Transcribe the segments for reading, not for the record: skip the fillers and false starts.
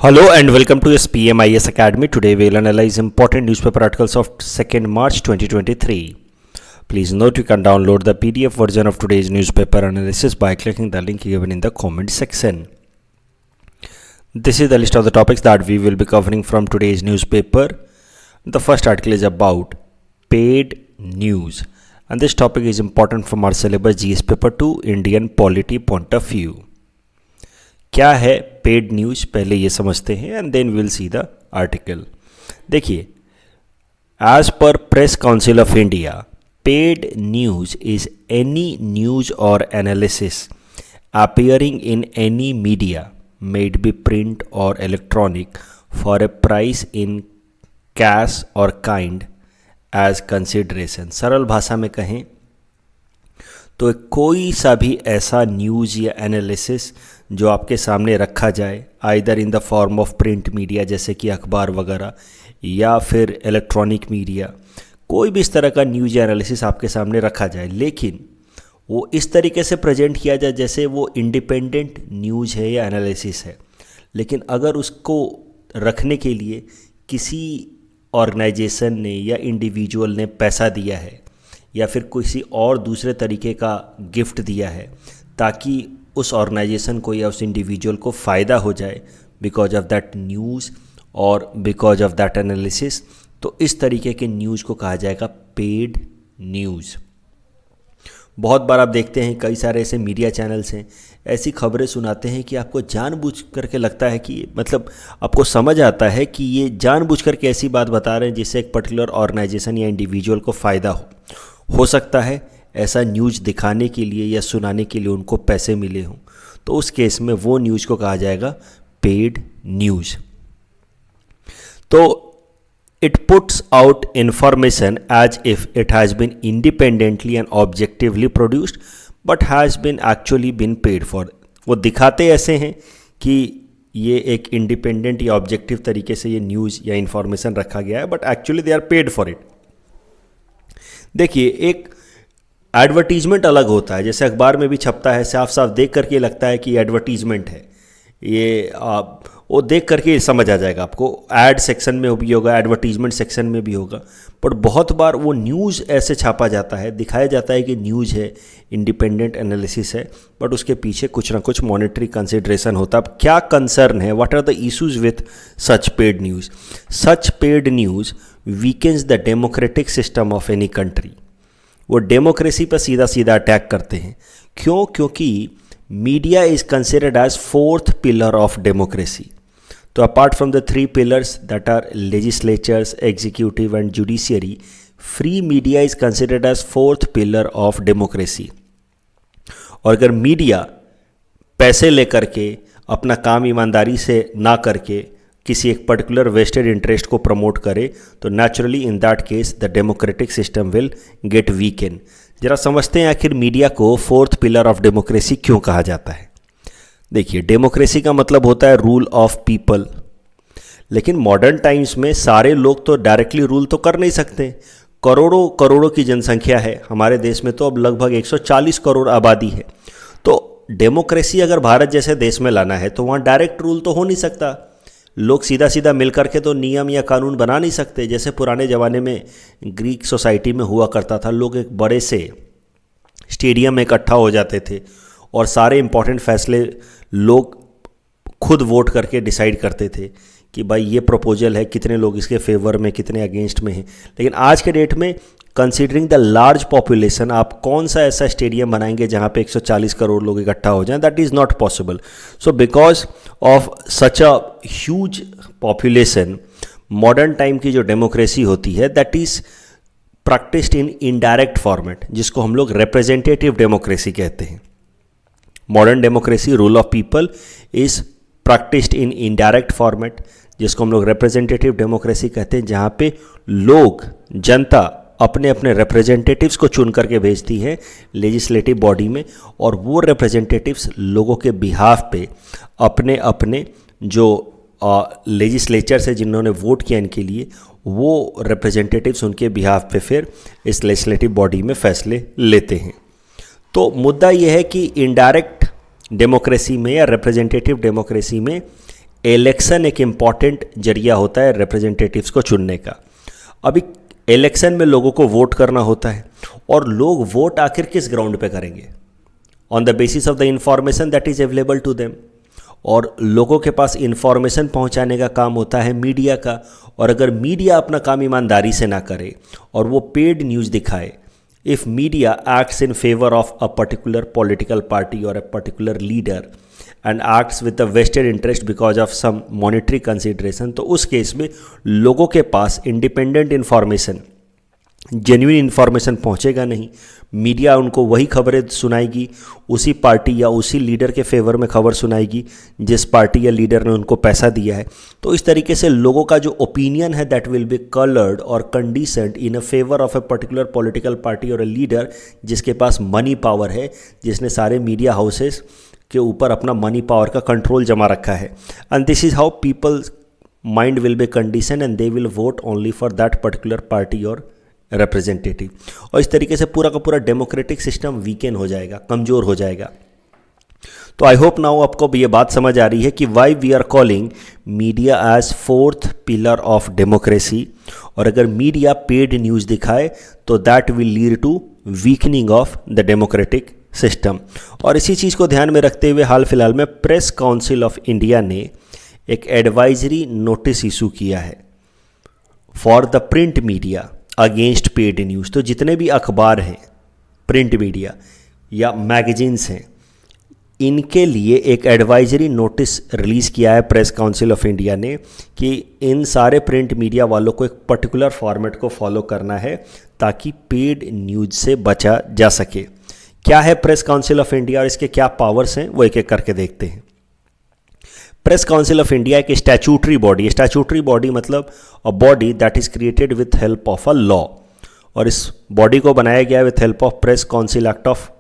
Hello and welcome to SPMIS Academy. Today we will analyze important newspaper articles of 2nd March 2023. Please note you can download the PDF version of today's newspaper analysis by clicking the link given in the comment section. This is the list of the topics that we will be covering from today's newspaper. The first article is about paid news, and this topic is important from our syllabus GS paper 2 Indian polity point of view. क्या है paid news, पहले ये समझते हैं and then will see the article. देखिए, as per press council of India, paid news is any news or analysis appearing in any media, may it be print or electronic, for a price in cash or kind as consideration. सरल भाषा में कहें तो कोई सा भी ऐसा news या एनालिसिस जो आपके सामने रखा जाए, either in the form of print media जैसे कि अखबार वगैरह, या फिर इलेक्ट्रॉनिक मीडिया, कोई भी इस तरह का न्यूज़ या एनालिसिस आपके सामने रखा जाए, लेकिन वो इस तरीके से प्रेजेंट किया जाए जैसे वो इंडिपेंडेंट न्यूज़ है या एनालिसिस है. लेकिन अगर उसको रखने के लिए किसी ऑर्गेनाइजेशन ने या इंडिविजुअल ने पैसा दिया है या फिर किसी और दूसरे तरीके का गिफ्ट दिया है ताकि उस ऑर्गेनाइजेशन को या उस इंडिविजुअल को फ़ायदा हो जाए बिकॉज ऑफ दैट न्यूज़ और बिकॉज ऑफ दैट एनालिसिस, तो इस तरीके के न्यूज़ को कहा जाएगा पेड न्यूज़. बहुत बार आप देखते हैं कई सारे ऐसे मीडिया चैनल्स हैं, ऐसी खबरें सुनाते हैं कि आपको जानबूझ करके लगता है कि मतलब आपको समझ आता है कि ये जानबूझ करके ऐसी बात बता रहे हैं जिससे एक पर्टिकुलर ऑर्गेनाइजेशन या इंडिविजुअल को फ़ायदा हो सकता है ऐसा न्यूज़ दिखाने के लिए या सुनाने के लिए उनको पैसे मिले हों, तो उस केस में वो न्यूज़ को कहा जाएगा पेड न्यूज़. तो it puts out information as if it has been independently and objectively produced but has been actually been paid for. वो दिखाते ऐसे हैं कि ये एक इंडिपेंडेंट या ऑब्जेक्टिव तरीके से ये न्यूज़ या इन्फॉर्मेशन रखा गया है, but actually they are paid for it. देखिए, एक एडवर्टीजमेंट अलग होता है, जैसे अखबार में भी छपता है, साफ साफ देख करके लगता है कि एडवर्टीजमेंट है, ये वो देख करके समझ आ जाएगा आपको. एड सेक्शन में भी होगा, एडवर्टीजमेंट सेक्शन में भी होगा, पर बहुत बार वो न्यूज़ ऐसे छापा जाता है, दिखाया जाता है कि न्यूज़ है, इंडिपेंडेंट एनालिसिस है, बट उसके पीछे कुछ ना कुछ मॉनेटरी कंसिडरेशन होता है. अब क्या कंसर्न है, what are the issues with such paid news? Such paid news weakens the democratic system of any country. वो डेमोक्रेसी पर सीधा सीधा अटैक करते हैं. क्यों? क्योंकि media is considered as fourth pillar of democracy. तो apart from the three pillars that are legislatures, executive and judiciary, free media is considered as fourth pillar of democracy. और अगर मीडिया पैसे लेकर के अपना काम ईमानदारी से ना करके किसी एक पर्टिकुलर वेस्टेड इंटरेस्ट को प्रमोट करे, तो naturally in that case the democratic system will get weaken. जरा समझते हैं आखिर मीडिया को फोर्थ पिलर ऑफ डेमोक्रेसी क्यों कहा जाता है. देखिए, डेमोक्रेसी का मतलब होता है रूल ऑफ पीपल, लेकिन मॉडर्न टाइम्स में सारे लोग तो डायरेक्टली रूल तो कर नहीं सकते. करोड़ों करोड़ों की जनसंख्या है हमारे देश में, तो अब लगभग 140 करोड़ आबादी है. तो डेमोक्रेसी अगर भारत जैसे देश में लाना है तो वहाँ डायरेक्ट रूल तो हो नहीं सकता. लोग सीधा सीधा मिल करके तो नियम या कानून बना नहीं सकते. जैसे पुराने ज़माने में ग्रीक सोसाइटी में हुआ करता था, लोग एक बड़े से स्टेडियम में इकट्ठा हो जाते थे और सारे इंपॉर्टेंट फैसले लोग खुद वोट करके डिसाइड करते थे कि भाई ये प्रपोजल है, कितने लोग इसके फेवर में, कितने अगेंस्ट में हैं. लेकिन आज के डेट में कंसीडरिंग द लार्ज पॉपुलेशन, आप कौन सा ऐसा स्टेडियम बनाएंगे जहाँ पे 140 करोड़ लोग इकट्ठा हो जाएं? That is not possible. So because of such a huge population, modern time की जो डेमोक्रेसी होती है that is practised in indirect format, जिसको हम लोग रिप्रेजेंटेटिव डेमोक्रेसी कहते हैं. Modern democracy, rule of people, is practised in indirect format, जिसको हम लोग रिप्रेजेंटेटिव डेमोक्रेसी कहते हैं, जहाँ पे लोग, जनता अपने अपने रिप्रेजेंटेटिव्स को चुन करके भेजती है लेजिस्लेटिव बॉडी में, और वो रिप्रेजेंटेटिव्स लोगों के बिहाफ पे अपने अपने जो लेजिस्लेचर से जिन्होंने वोट किया इनके लिए, वो रिप्रेजेंटेटिव्स उनके बिहाफ पे फिर इस लेजिस्लेटिव बॉडी में फैसले लेते हैं. तो मुद्दा ये है कि इनडायरेक्ट डेमोक्रेसी में या रिप्रेजेंटेटिव डेमोक्रेसी में इलेक्शन एक इम्पॉर्टेंट जरिया होता है रिप्रेजेंटेटिव्स को चुनने का। अभी इलेक्शन में लोगों को वोट करना होता है, और लोग वोट आखिर किस ग्राउंड पे करेंगे? On the basis of the information that is available to them. और लोगों के पास इंफॉर्मेशन पहुंचाने का काम होता है मीडिया का, और अगर मीडिया अपना काम ईमानदारी से ना करे और वो पेड न्यूज़ दिखाए, if media acts in favour of a particular political party और a particular leader and acts with a vested interest because of some monetary consideration, तो उस केस में लोगों के पास इंडिपेंडेंट इन्फॉर्मेशन, जेन्युइन इन्फॉर्मेशन पहुंचेगा नहीं। मीडिया उनको वही खबरें सुनाएगी, उसी पार्टी या उसी लीडर के फेवर में खबर सुनाएगी जिस पार्टी या लीडर ने उनको पैसा दिया है। तो इस तरीके से लोगों का जो ओपिनियन है दैट विल बी कलर्ड और conditioned in a favour of a particular political party और ए लीडर जिसके पास मनी पावर है, जिसने सारे मीडिया हाउसेस के ऊपर अपना मनी पावर का कंट्रोल जमा रखा है। And this is how people mind will be condition and they will vote only for that particular party और रिप्रेजेंटेटिव। और इस तरीके से पूरा का पूरा डेमोक्रेटिक सिस्टम वीकेन हो जाएगा, कमज़ोर हो जाएगा। तो आई होप नाउ आपको ये बात समझ आ रही है कि why we are calling media as fourth pillar of democracy. और अगर मीडिया पेड न्यूज़ दिखाए तो that will lead to weakening of the democratic system. और इसी चीज़ को ध्यान में रखते हुए हाल फिलहाल में प्रेस काउंसिल ऑफ इंडिया ने एक एडवाइजरी नोटिस इशू किया है for the print media against paid news. तो जितने भी अखबार हैं, प्रिंट मीडिया या मैगजीन्स हैं, इनके लिए एक एडवाइजरी नोटिस रिलीज़ किया है प्रेस काउंसिल ऑफ इंडिया ने कि इन सारे प्रिंट मीडिया वालों को एक पर्टिकुलर फॉर्मेट को फॉलो करना है ताकि पेड न्यूज़ से बचा जा सके। क्या है प्रेस काउंसिल ऑफ इंडिया और इसके क्या पावर्स हैं, वो एक एक करके देखते हैं। प्रेस काउंसिल ऑफ इंडिया एक स्टैचूटरी बॉडी है। स्टैचूटरी बॉडी मतलब a body that is created with help of a law, और इस बॉडी को बनाया गया with help of press council act of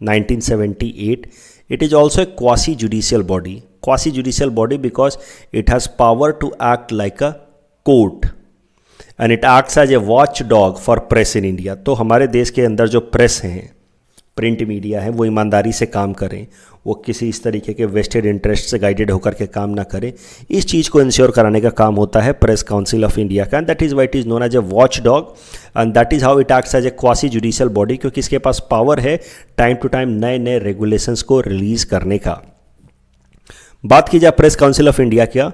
1978। It is also a quasi judicial body. Quasi judicial body because it has power to act like a court and it acts as a watch dog for press in India. तो हमारे देश के अंदर जो press हैं, print media है, वो ईमानदारी से काम करें, वो किसी इस तरीके के वेस्टेड इंटरेस्ट से गाइडेड होकर के काम ना करें। इस चीज़ को इंश्योर कराने का काम होता है प्रेस काउंसिल ऑफ इंडिया का, and that is why it is known as a watch dog and that is how it acts as a quasi judicial body, क्योंकि इसके पास पावर है टाइम टू टाइम नए नए रेगुलेशंस को release करने का। बात की जाए प्रेस काउंसिल ऑफ इंडिया का,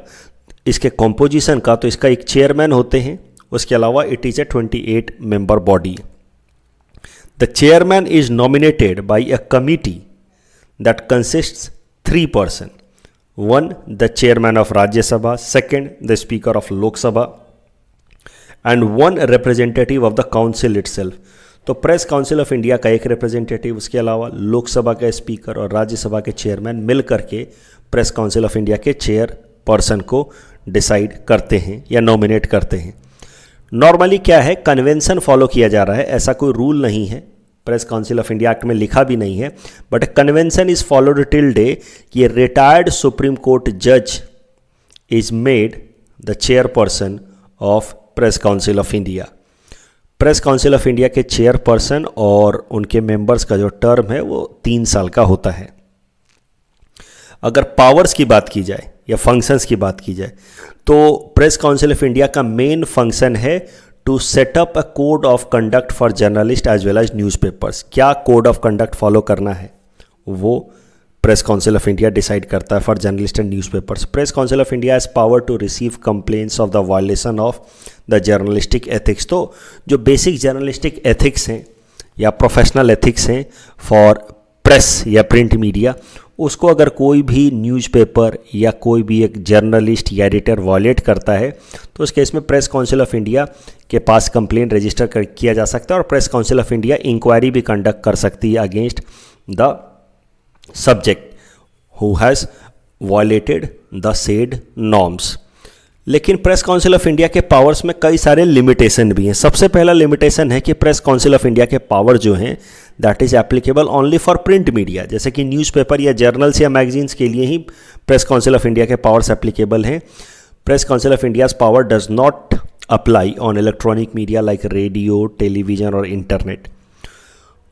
इसके कॉम्पोजिशन का, तो इसका एक चेयरमैन होते हैं, उसके अलावा it is a 28 member body. The chairman is nominated by a committee that consists 3 persons. One, the chairman of Rajya Sabha, second, the speaker of Lok Sabha, and one representative of the council itself. तो press council of India का एक representative, उसके अलावा लोकसभा का speaker और राज्यसभा के chairman मिल करके press council of India के चेयर पर्सन को डिसाइड करते हैं या नॉमिनेट करते हैं। नॉर्मली क्या है, कन्वेंशन फॉलो किया जा रहा है, ऐसा कोई रूल नहीं है, press council of India act में लिखा भी नहीं है, but convention is followed till day कि रिटायर्ड सुप्रीम कोर्ट जज is made the chairperson of press council of India. Press council of India के चेयरपर्सन और उनके मेंबर्स का जो टर्म है वो 3 साल का होता है। अगर पावर्स की बात की जाए या फंक्शंस की बात की जाए तो प्रेस काउंसिल ऑफ इंडिया का मेन फंक्शन है to set up a code of conduct for journalist as well as newspapers. क्या कोड ऑफ कंडक्ट फॉलो करना है वो press council of India decide करता है for journalist and newspapers. Press council of India has power to receive complaints of the violation of the journalistic ethics. तो जो basic journalistic ethics हैं या professional ethics हैं फॉर प्रेस या print media, उसको अगर कोई भी न्यूज़पेपर या कोई भी एक जर्नलिस्ट या एडिटर वॉयलेट करता है तो उस केस में प्रेस काउंसिल ऑफ इंडिया के पास कंप्लेंट रजिस्टर किया जा सकता है और press council of India inquiry भी कंडक्ट कर सकती है against the subject who has violated the said norms. लेकिन प्रेस काउंसिल ऑफ इंडिया के पावर्स में कई सारे लिमिटेशन भी हैं। सबसे पहला लिमिटेशन है कि प्रेस काउंसिल ऑफ इंडिया के पावर जो हैं that is applicable only for print media, जैसे कि न्यूज़पेपर या जर्नल्स या मैगजीन्स के लिए ही प्रेस काउंसिल ऑफ इंडिया के पावर्स एप्लीकेबल हैं। Press council of India's power does not apply on electronic media like radio, television और इंटरनेट।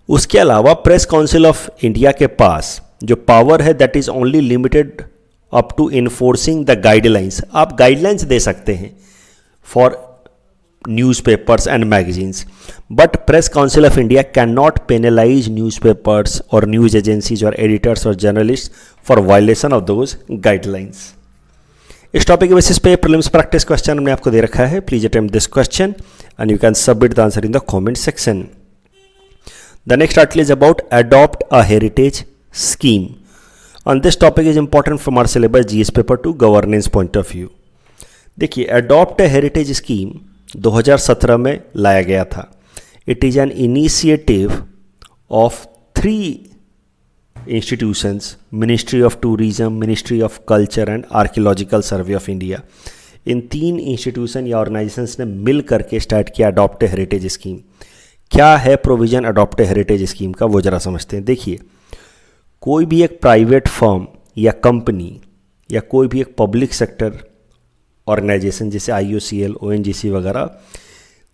उसके अलावा प्रेस काउंसिल ऑफ इंडिया के पास जो पावर है that is only limited up to enforcing the guidelines, आप guidelines दे सकते हैं for newspapers and magazines, but Press Council of India cannot penalize newspapers or news agencies or editors or journalists for violation of those guidelines. इस topic के basis पे prelims practice question हमने आपको दे रखा है. Please attempt this question and you can submit the answer in the comment section. The next article is about adopt a heritage scheme. On this topic is important from our syllabus GS paper two governance point of view. देखिए, adopt a heritage scheme 2017 में लाया गया था. It is an initiative of 3 institutions, ministry of tourism, ministry of culture and archaeological survey of India. In 3 institution या organisations ने मिल करके start किया adopt heritage scheme. क्या है प्रोविज़न अडॉप्ट हेरिटेज स्कीम का, वो ज़रा समझते हैं. देखिए, कोई भी एक प्राइवेट फर्म या कंपनी या कोई भी एक पब्लिक सेक्टर ऑर्गेनाइजेशन जैसे IOCL, ONGC वगैरह,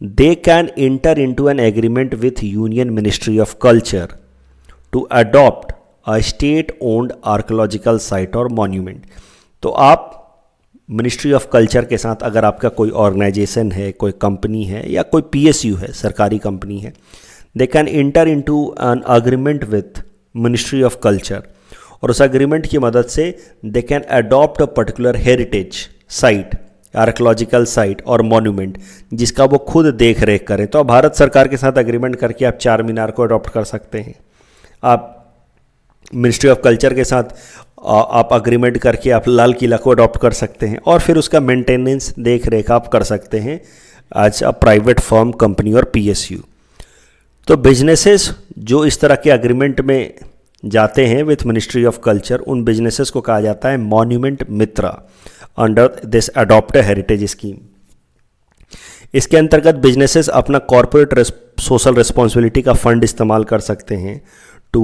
they can enter into an agreement with union ministry of culture to adopt a state owned archaeological site और मॉन्यूमेंट. तो आप मिनिस्ट्री ऑफ कल्चर के साथ, अगर आपका कोई ऑर्गेनाइजेशन है, कोई कंपनी है या कोई PSU है, सरकारी कंपनी है, दे can enter into an agreement with ministry of culture, और उस अग्रीमेंट की मदद से they can adopt a particular heritage site, archaeological site और मॉन्यूमेंट जिसका वो खुद देख रेख करें. तो आप भारत सरकार के साथ अग्रीमेंट करके आप चार मीनार को अडॉप्ट कर सकते हैं. आप मिनिस्ट्री ऑफ कल्चर के साथ आप अग्रीमेंट करके आप लाल किला को अडॉप्ट कर सकते हैं और फिर उसका मेंटेनेंस देख रेख आप कर सकते हैं as a private firm, company और PSU. तो बिजनेसेस जो इस तरह के अग्रीमेंट में जाते हैं विथ मिनिस्ट्री ऑफ कल्चर, उन बिजनेसेस को कहा जाता है monument Mitra under this adopt heritage scheme. इसके अंतर्गत बिजनेसेस अपना कॉर्पोरेट सोशल रिस्पॉन्सिबिलिटी का फंड इस्तेमाल कर सकते हैं to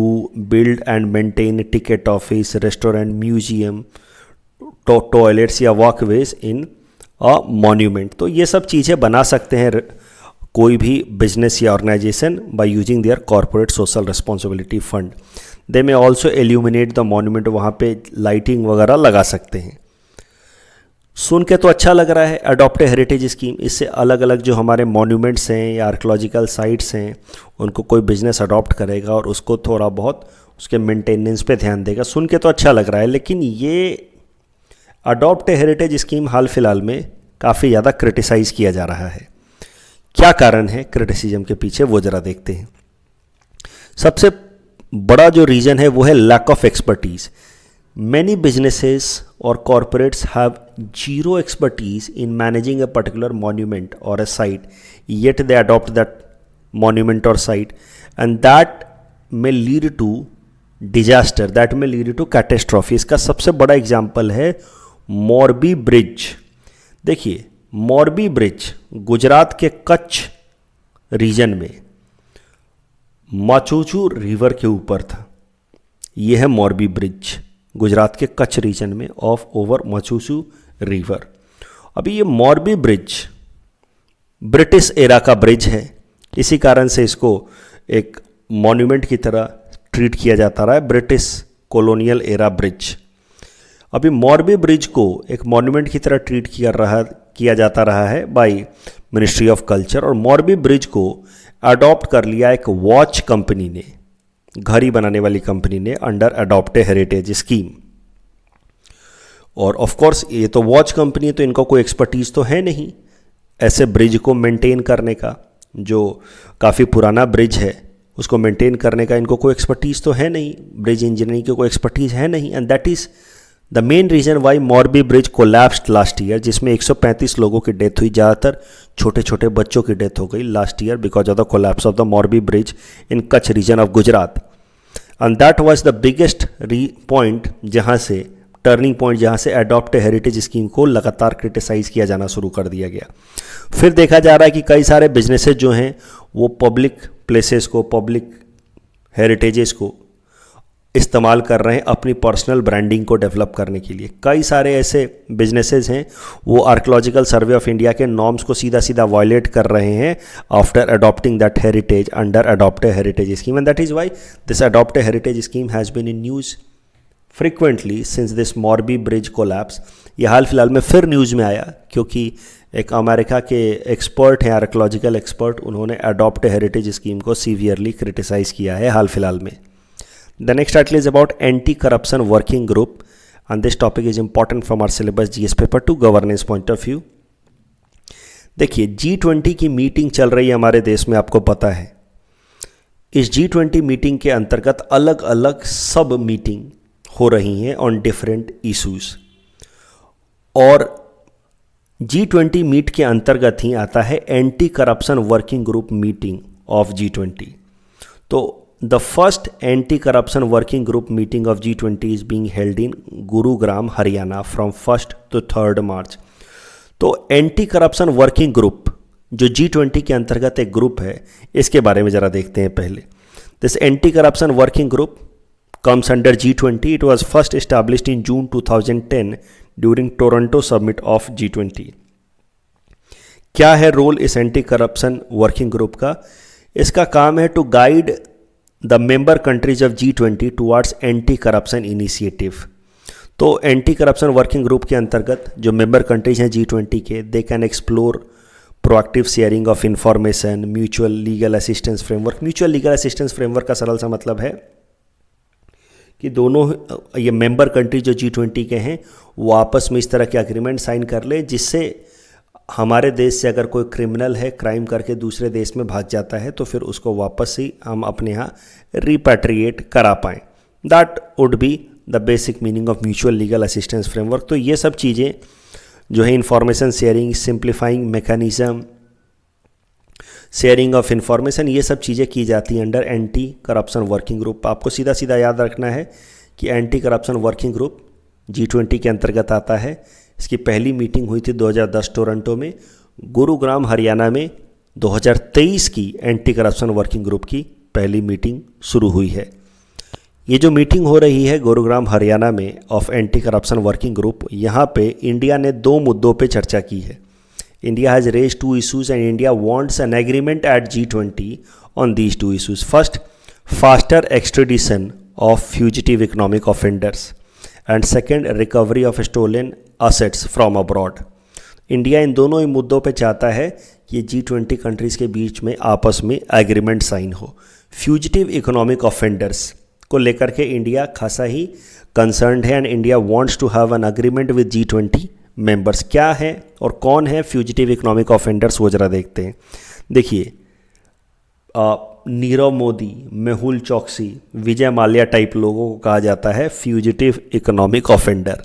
build and maintain ticket office, restaurant, museum, toilets या वॉकवेज इन अ मॉन्यूमेंट. तो ये सब चीज़ें बना सकते हैं कोई भी बिजनेस या organisation by using their corporate social responsibility fund. They may also aluminate the monument, वहाँ पे लाइटिंग वगैरह लगा सकते हैं. सुन के तो अच्छा लग रहा है अडॉप्ट हेरिटेज स्कीम. इससे अलग अलग जो हमारे मॉन्यूमेंट्स हैं या आर्कोलॉजिकल साइट्स हैं उनको कोई बिजनेस अडॉप्ट करेगा और उसको थोड़ा बहुत उसके मेंटेनेंस पे ध्यान देगा. सुन के तो अच्छा लग रहा है, लेकिन ये अडॉप्ट हेरिटेज स्कीम हाल फिलहाल में काफ़ी ज़्यादा क्रिटिसाइज़ किया जा रहा है. क्या कारण है क्रिटिसिज्म के पीछे, वो ज़रा देखते हैं. सबसे बड़ा जो रीज़न है वो है lack of expertise. Many businesses or corporates have zero expertise in managing a particular monument or a site, yet they adopt that monument or site, and that may lead to disaster, that may lead to catastrophe. इसका सबसे बड़ा example है Morbi bridge. देखिए, Morbi bridge Gujarat के Kutch reason में माचूचू river के ऊपर था. यह है मोरबी ब्रिज गुजरात के कच्छ रीजन में ऑफ ओवर मचूसू रिवर. अभी ये मोरबी ब्रिज ब्रिटिश एरा का ब्रिज है, इसी कारण से इसको एक मॉन्यूमेंट की तरह ट्रीट किया जाता रहा है, ब्रिटिश कॉलोनियल एरा ब्रिज. अभी मोरबी ब्रिज को एक मॉन्यूमेंट की तरह ट्रीट किया जाता रहा है बाय मिनिस्ट्री ऑफ कल्चर, और मोरबी ब्रिज को अडॉप्ट कर लिया एक वॉच कंपनी ने, घड़ी बनाने वाली कंपनी ने, अंडर अडॉप्ट हेरिटेज स्कीम. और ऑफ कोर्स ये तो वॉच कंपनी है, तो इनको कोई एक्सपर्टीज़ तो है नहीं ऐसे ब्रिज को मेंटेन करने का. जो काफ़ी पुराना ब्रिज है उसको मेंटेन करने का इनको कोई एक्सपर्टीज़ तो है नहीं, ब्रिज इंजीनियरिंग की कोई एक्सपर्टीज़ है नहीं. And that is the main reason why Morbi bridge collapsed last year, जिसमें 135 लोगों की डेथ हुई. ज़्यादातर छोटे छोटे बच्चों की डेथ हो गई last year because of the collapse of the Morbi bridge in Kutch region of Gujarat. And that was the biggest point, जहाँ से टर्निंग पॉइंट, जहाँ से अडॉप्ट हेरिटेज स्कीम को लगातार क्रिटिसाइज़ किया जाना शुरू कर दिया गया. फिर देखा जा रहा है कि कई सारे बिजनेसेस जो हैं वो पब्लिक प्लेसेस को, पब्लिक हेरिटेजेस को इस्तेमाल कर रहे हैं अपनी पर्सनल ब्रांडिंग को डेवलप करने के लिए. कई सारे ऐसे बिजनेसेस हैं वो आर्कोलॉजिकल सर्वे ऑफ इंडिया के नॉर्म्स को सीधा सीधा वायलेट कर रहे हैं after adopting that heritage under adopt heritage scheme. And that is why this adopt heritage scheme has been in news frequently since this Morbi bridge collapse. ये हाल फिलहाल में फिर न्यूज़ में आया क्योंकि एक अमेरिका के एक्सपर्ट हैं, आर्कियोलॉजिकल एक्सपर्ट, उन्होंने अडॉप्ट हेरिटेज स्कीम को सीवियरली क्रिटिसाइज़ किया है हाल फिलहाल में। The next article is about anti corruption working group and this topic is important from our syllabus GS paper 2 governance point of view. देखिए, G20 की meeting चल रही है हमारे देश में, आपको पता है। इस G20 मीटिंग के अंतर्गत अलग अलग सब मीटिंग हो रही हैं ऑन डिफरेंट इशूज़, और G20 मीट के अंतर्गत ही आता है anti corruption working group meeting of G20। तो the first anti corruption working group meeting of G20 is being held in Gurugram Haryana from 1 to 3 मार्च। तो एंटी करप्शन वर्किंग ग्रुप जो G20 के अंतर्गत एक ग्रुप है, इसके बारे में ज़रा देखते हैं पहले। This anti corruption working group comes under G20. It was first established in June 2010 during Toronto summit of G20. क्या है रोल इस एंटी करप्शन वर्किंग ग्रुप का? इसका काम है to guide the member countries of G20 towards anti corruption initiative. तो anti corruption working group के अंतर्गत जो मेंबर कंट्रीज हैं G20 के, they can explore proactive sharing of information, mutual legal assistance framework. Mutual legal assistance framework का सरल सा मतलब है कि दोनों ये मेंबर कंट्री जो G20 के हैं वो आपस में इस तरह के एग्रीमेंट साइन कर ले जिससे हमारे देश से अगर कोई क्रिमिनल है, क्राइम करके दूसरे देश में भाग जाता है, तो फिर उसको वापस ही हम अपने यहाँ रिपैट्रिएट करा पाएँ। That would be the basic meaning of mutual legal assistance framework. तो ये सब चीज़ें जो है information sharing, simplifying mechanism, sharing of information, ये सब चीज़ें की जाती हैं under anti corruption working group. आपको सीधा सीधा याद रखना है कि anti corruption working group G20 के अंतर्गत आता है। इसकी पहली मीटिंग हुई थी 2010 टोरंटो में। गुरुग्राम हरियाणा में 2023 की एंटी करप्शन वर्किंग ग्रुप की पहली मीटिंग शुरू हुई है। ये जो मीटिंग हो रही है गुरुग्राम हरियाणा में of anti corruption working group, यहाँ पे इंडिया ने 2 मुद्दों पे चर्चा की है। India has raised 2 issues and India wants an agreement at G20 on these 2 issues. First, faster extradition of fugitive economic offenders, and second, recovery of stolen assets from abroad. India in दोनों ही मुद्दों पे चाहता है कि G20 countries के बीच में आपस में एग्रीमेंट साइन हो। फ्यूजिटिव इकोनॉमिक ऑफेंडर्स को लेकर के इंडिया खासा ही कंसर्न्ड है and India wants to have an agreement with G20 members. क्या है और कौन है फ्यूजिटिव इकोनॉमिक ऑफेंडर्स, वो जरा देखते हैं। देखिए, नीरव मोदी, मेहुल चौकसी, विजय माल्या टाइप लोगों को कहा जाता है फ्यूजिटिव इकोनॉमिक ऑफेंडर।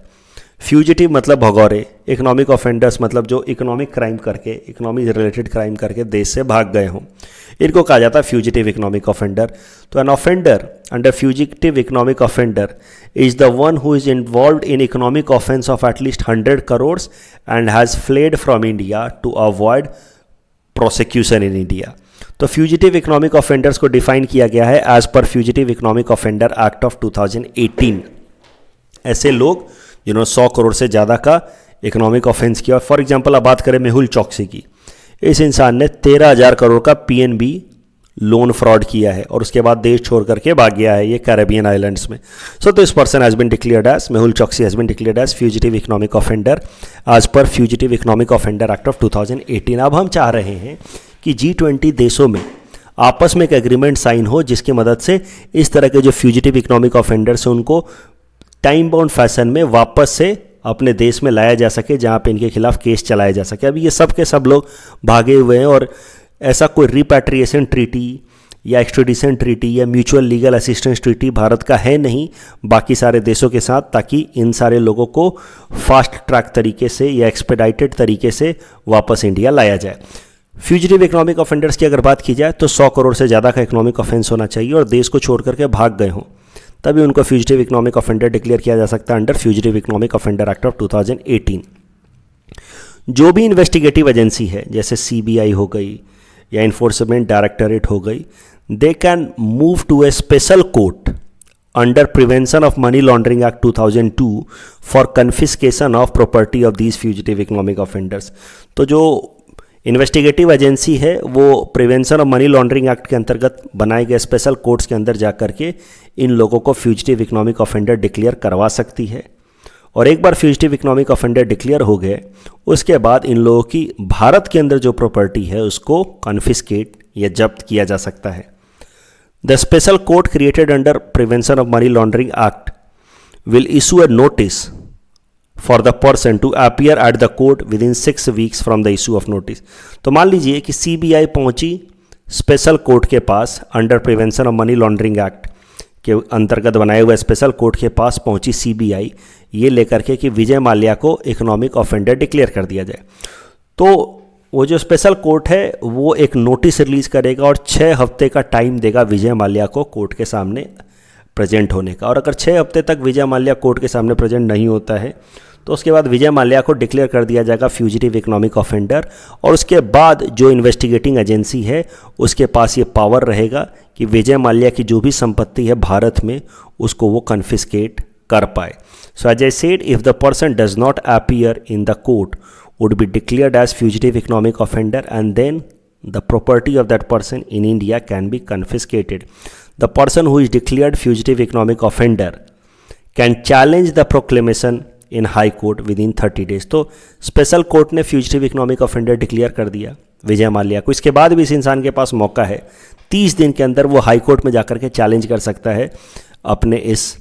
फ्यूजिटिव मतलब भगौरे, इकोनॉमिक ऑफेंडर्स मतलब जो इकोनॉमिक क्राइम करके, इकोनॉमी रिलेटेड क्राइम करके देश से भाग गए हों, इनको कहा जाता है फ्यूजिटिव इकोनॉमिक ऑफेंडर। तो an offender under fugitive economic offender is the one who is involved in economic offense of at least 100 crores and has fled from India to avoid prosecution in India. तो fugitive economic offenders को define किया गया है as per fugitive economic offender act of 2018। ऐसे लोग जिन्होंने 100 करोड़ से ज़्यादा का इकोनॉमिक ऑफेंस किया। फॉर एग्जांपल अब बात करें मेहुल चौकसी की, इस इंसान ने 13,000 करोड़ का PNB लोन फ्रॉड किया है और उसके बाद देश छोड़ करके भाग गया है ये कैरेबियन आइलैंड्स में। So this person has been declared as, Mehul Choksi has been declared as fugitive economic offender as per fugitive economic offender act of 2018। अब हम चाह रहे हैं कि G20 देशों में आपस में एक एग्रीमेंट साइन हो जिसकी मदद से इस तरह के जो फ्यूजिटिव इकोनॉमिक ऑफेंडर्स हैं उनको टाइम बाउंड फैशन में वापस से अपने देश में लाया जा सके, जहाँ पे इनके खिलाफ केस चलाया जा सके। अभी ये सब के सब लोग भागे हुए हैं और ऐसा कोई रिपैट्रिएशन ट्रीटी या एक्सट्रेडिशन ट्रीटी या mutual legal assistance treaty Bharat का है नहीं बाकी सारे देशों के साथ, ताकि इन सारे लोगों को फास्ट ट्रैक तरीके से या एक्सपेडाइटेड तरीके से वापस इंडिया लाया जाए। फ्यूजिटिव इकोनॉमिक ऑफेंडर्स की अगर बात की जाए तो 100 करोड़ से ज़्यादा का इकोनॉमिक ऑफेंस होना चाहिए और देश को छोड़ करके भाग गए हों, तभी उनको फ्यूजिटिव इकोनॉमिक ऑफेंडर डिक्लेयर किया जा सकता है under fugitive economic offender act of 2018। जो भी इन्वेस्टिगेटिव एजेंसी है जैसे CBI हो गई या इन्फोर्समेंट डायरेक्टरेट हो गई, they can move to a special court under prevention of money laundering act 2002 for confiscation of property of these fugitive economic offenders. तो जो इन्वेस्टिगेटिव एजेंसी है वो prevention of money laundering act के अंतर्गत बनाए गए स्पेशल कोर्ट्स के अंदर जा करके इन लोगों को फ्यूजिटिव इकोनॉमिक ऑफेंडर डिक्लेयर करवा सकती है। और एक बार फ्यूजिटिव इकोनॉमिक ऑफेंडर डिक्लेयर हो गए उसके बाद इन लोगों की भारत के अंदर जो प्रॉपर्टी है उसको कॉन्फिस्केट या जब्त किया जा सकता है। The special court created under prevention of money laundering act will issue a notice for the person to appear at the court with in 6 weeks from the issue of notice. तो मान लीजिए कि सीबीआई पहुंची special court के पास, under prevention of money laundering act के अंतर्गत बनाए हुए स्पेशल कोर्ट के पास पहुंची सीबीआई ये लेकर के कि विजय माल्या को इकोनॉमिक ऑफेंडर डिक्लेयर कर दिया जाए। तो वो जो स्पेशल कोर्ट है वो एक नोटिस रिलीज करेगा और 6 हफ्ते का टाइम देगा विजय माल्या को कोर्ट के सामने प्रेजेंट होने का। और अगर 6 हफ्ते तक विजय माल्या कोर्ट के सामने प्रेजेंट नहीं होता है तो उसके बाद विजय माल्या को डिक्लेयर कर दिया जाएगा फ्यूजिटिव इकोनॉमिक ऑफेंडर। और उसके बाद जो इन्वेस्टिगेटिंग एजेंसी है उसके पास ये पावर रहेगा कि विजय माल्या की जो भी संपत्ति है भारत में उसको वो कन्फिस्केट कर पाए। So as I said, if the person does not appear in the court would be declared as fugitive economic offender and then the property of that person in India can be confiscated. The person who is declared fugitive economic offender can challenge the proclamation in high court within 30 days. तो special court ने fugitive economic offender declare कर दिया विजय माल्या को। इसके बाद भी इस इंसान के पास मौका है 30 दिन के अंदर वो हाई कोर्ट में जाकर के चैलेंज कर सकता है अपने इस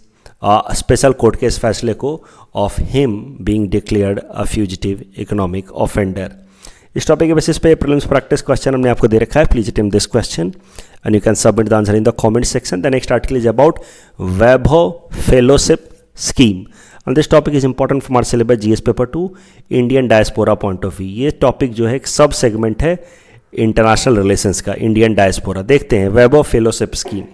स्पेशल कोर्ट के इस फैसले को of him being declared a fugitive economic offender. इस टॉपिक के बेसिस पे प्रीलिम्स प्रैक्टिस क्वेश्चन हमने आपको दे रखा है। Please attempt this question and you can submit the answer in the comment section. The next article is about Vaibhav fellowship scheme and this topic is important from our syllabus GS paper 2 Indian diaspora point of view. ये topic जो है एक sub segment है international relations का, Indian diaspora. देखते हैं Vaibhav fellowship scheme.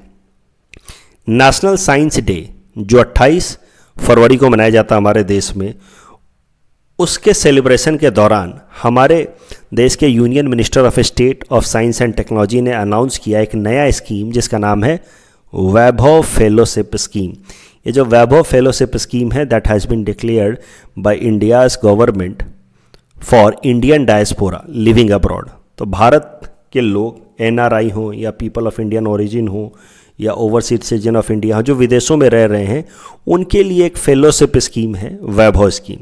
National science day जो 28 फरवरी को मनाया जाता है हमारे देश में, उसके सेलिब्रेशन के दौरान हमारे देश के union minister of state of science and technology ने अनाउंस किया एक नया स्कीम जिसका नाम है वैभव फेलोशिप स्कीम। ये जो वैभव फेलोशिप स्कीम है that has been declared by India's government for Indian diaspora living abroad. तो भारत के लोग एनआरआई हों या पीपल ऑफ इंडियन ओरिजिन हों या ओवरसीज सिटीजन ऑफ इंडिया जो विदेशों में रह रहे हैं उनके लिए एक फेलोशिप स्कीम है वैभव स्कीम।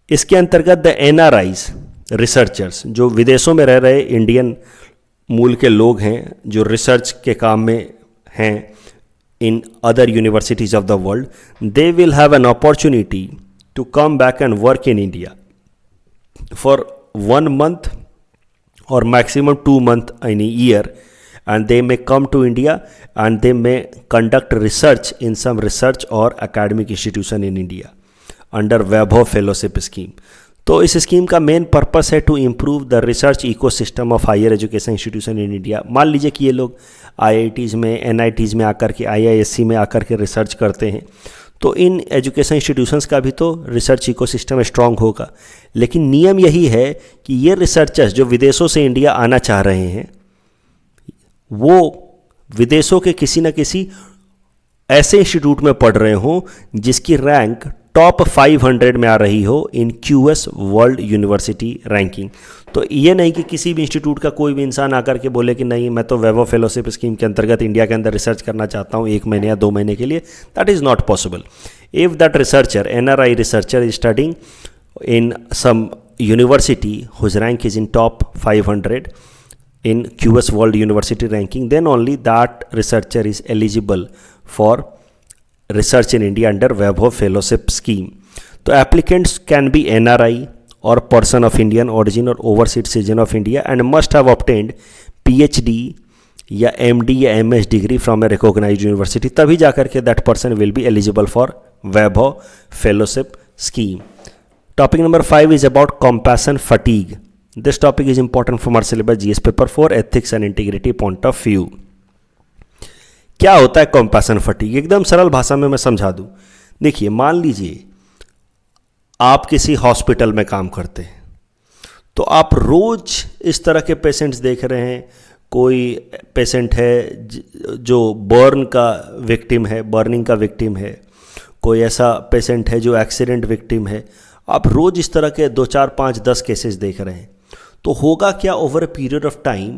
इसके अंतर्गत द एनआरआईज रिसर्चर्स जो विदेशों में रह रहे इंडियन मूल के लोग हैं जो रिसर्च के काम में हैं in other universities of the world, they will have an opportunity to come back and work in India for 1 month or maximum 2 months in a year, and they may come to India and they may conduct research in some research or academic institution in India under Vaibhav Fellowship Scheme. तो इस scheme का main purpose है to improve the research ecosystem of higher education institution in India. मान लीजिए कि ये लोग IITs में, एनआईटीज़ में आकर के, आईआईएससी में आकर के रिसर्च करते हैं तो इन एजुकेशन इंस्टीट्यूशंस का भी तो रिसर्च इकोसिस्टम स्ट्रांग होगा। लेकिन नियम यही है कि ये रिसर्चर्स जो विदेशों से इंडिया आना चाह रहे हैं वो विदेशों के किसी न किसी ऐसे इंस्टीट्यूट में पढ़ रहे हों जिसकी रैंक टॉप 500 में आ रही हो इन क्यूएस वर्ल्ड यूनिवर्सिटी रैंकिंग। तो ये नहीं कि किसी भी इंस्टीट्यूट का कोई भी इंसान आकर के बोले कि नहीं मैं तो वैभव फेलोशिप स्कीम के अंतर्गत इंडिया के अंदर रिसर्च करना चाहता हूँ 1 महीने या 2 महीने के लिए। That is not possible. If that researcher, NRI researcher is studying in some university whose rank is in top 500 in QS World University ranking, then only that researcher is eligible for research in India under Vaibhav Fellowship Scheme. तो applicants can be NRI or person of Indian origin or overseas citizen of India and must have obtained PhD या MD या MS degree from a recognized university, तभी जाकर के that person will be eligible for Vaibhav Fellowship Scheme. Topic number 5 is about compassion fatigue. This topic is important from our syllabus GS paper 4 ethics and integrity point of view. क्या होता है compassion fatigue? एकदम सरल भाषा में मैं समझा दूं। देखिए, मान लीजिए आप किसी हॉस्पिटल में काम करते हैं तो आप रोज इस तरह के पेशेंट्स देख रहे हैं। कोई पेशेंट है जो बर्निंग का विक्टिम है, कोई ऐसा पेशेंट है जो एक्सीडेंट विक्टिम है। आप रोज इस तरह के 2, 4, 5, 10 केसेस देख रहे हैं। तो होगा क्या, over a period of time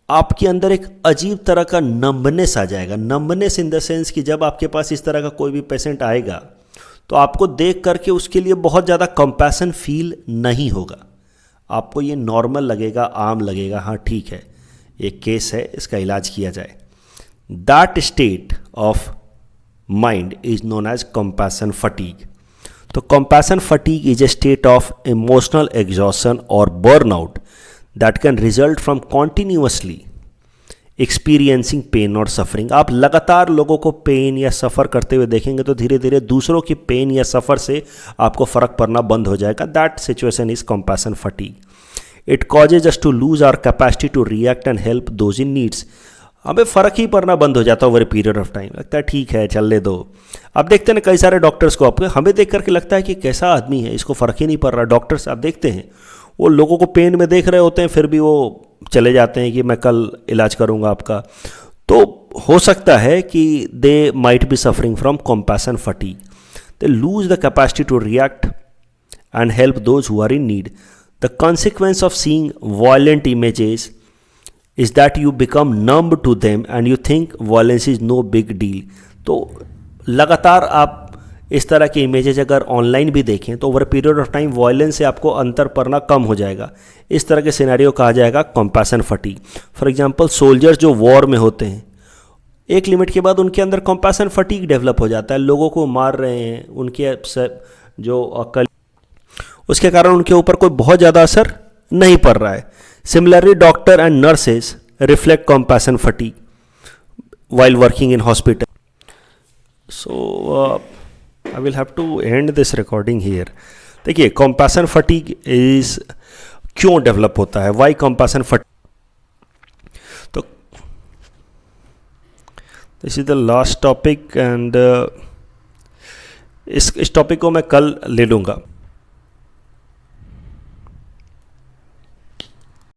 आपके अंदर एक अजीब तरह का नंबनेस आ जाएगा। नंबनेस इन द सेंस कि जब आपके पास इस तरह का कोई भी पेशेंट आएगा तो आपको देख करके उसके लिए बहुत ज़्यादा कंपैशन फील नहीं होगा। आपको ये नॉर्मल लगेगा, आम लगेगा, हाँ ठीक है एक केस है, इसका इलाज किया जाए। That state of mind is known as compassion fatigue. तो compassion fatigue is a state of emotional exhaustion और burnout that can result from continuously experiencing pain और सफरिंग। आप लगातार लोगों को पेन या सफ़र करते हुए देखेंगे तो धीरे धीरे दूसरों की पेन या सफ़र से आपको फ़र्क पड़ना बंद हो जाएगा। That situation is compassion fatigue. It causes us to lose our capacity to react and help those in needs. हमें फ़र्क ही पड़ना बंद हो जाता है over a period of time. लगता है ठीक है चलने दो। अब देखते हैं कई सारे डॉक्टर्स को, आपको हमें देख करके लगता है कि कैसा आदमी है, इसको फ़र्क ही नहीं पड़ रहा। डॉक्टर्स आप देखते हैं वो लोगों को पेन में देख रहे होते हैं, फिर भी वो चले जाते हैं कि मैं कल इलाज करूंगा आपका। तो हो सकता है कि they might be suffering from compassion fatigue. They lose the capacity to react and help those who are in need. The consequence of seeing violent images is that you become numb to them and you think violence is no big deal। तो लगातार आप इस तरह के images अगर online भी देखें तो over period of time violence से आपको अंतर पड़ना कम हो जाएगा। इस तरह के सिनेरियो कहा जाएगा compassion fatigue. For example soldiers जो वॉर में होते हैं, एक लिमिट के बाद उनके अंदर कंपैशन फटीग डेवलप हो जाता है। लोगों को मार रहे हैं, उनके जो उसके कारण उनके ऊपर कोई बहुत ज़्यादा असर नहीं पड़ रहा है। Similarly, doctor and nurses reflect compassion fatigue while working in hospital. So, I will have to end this recording here. देखिए compassion fatigue is क्यों डेवलप होता है, why compassion fatigue। तो this is the last topic and इस topic को मैं कल ले लूँगा।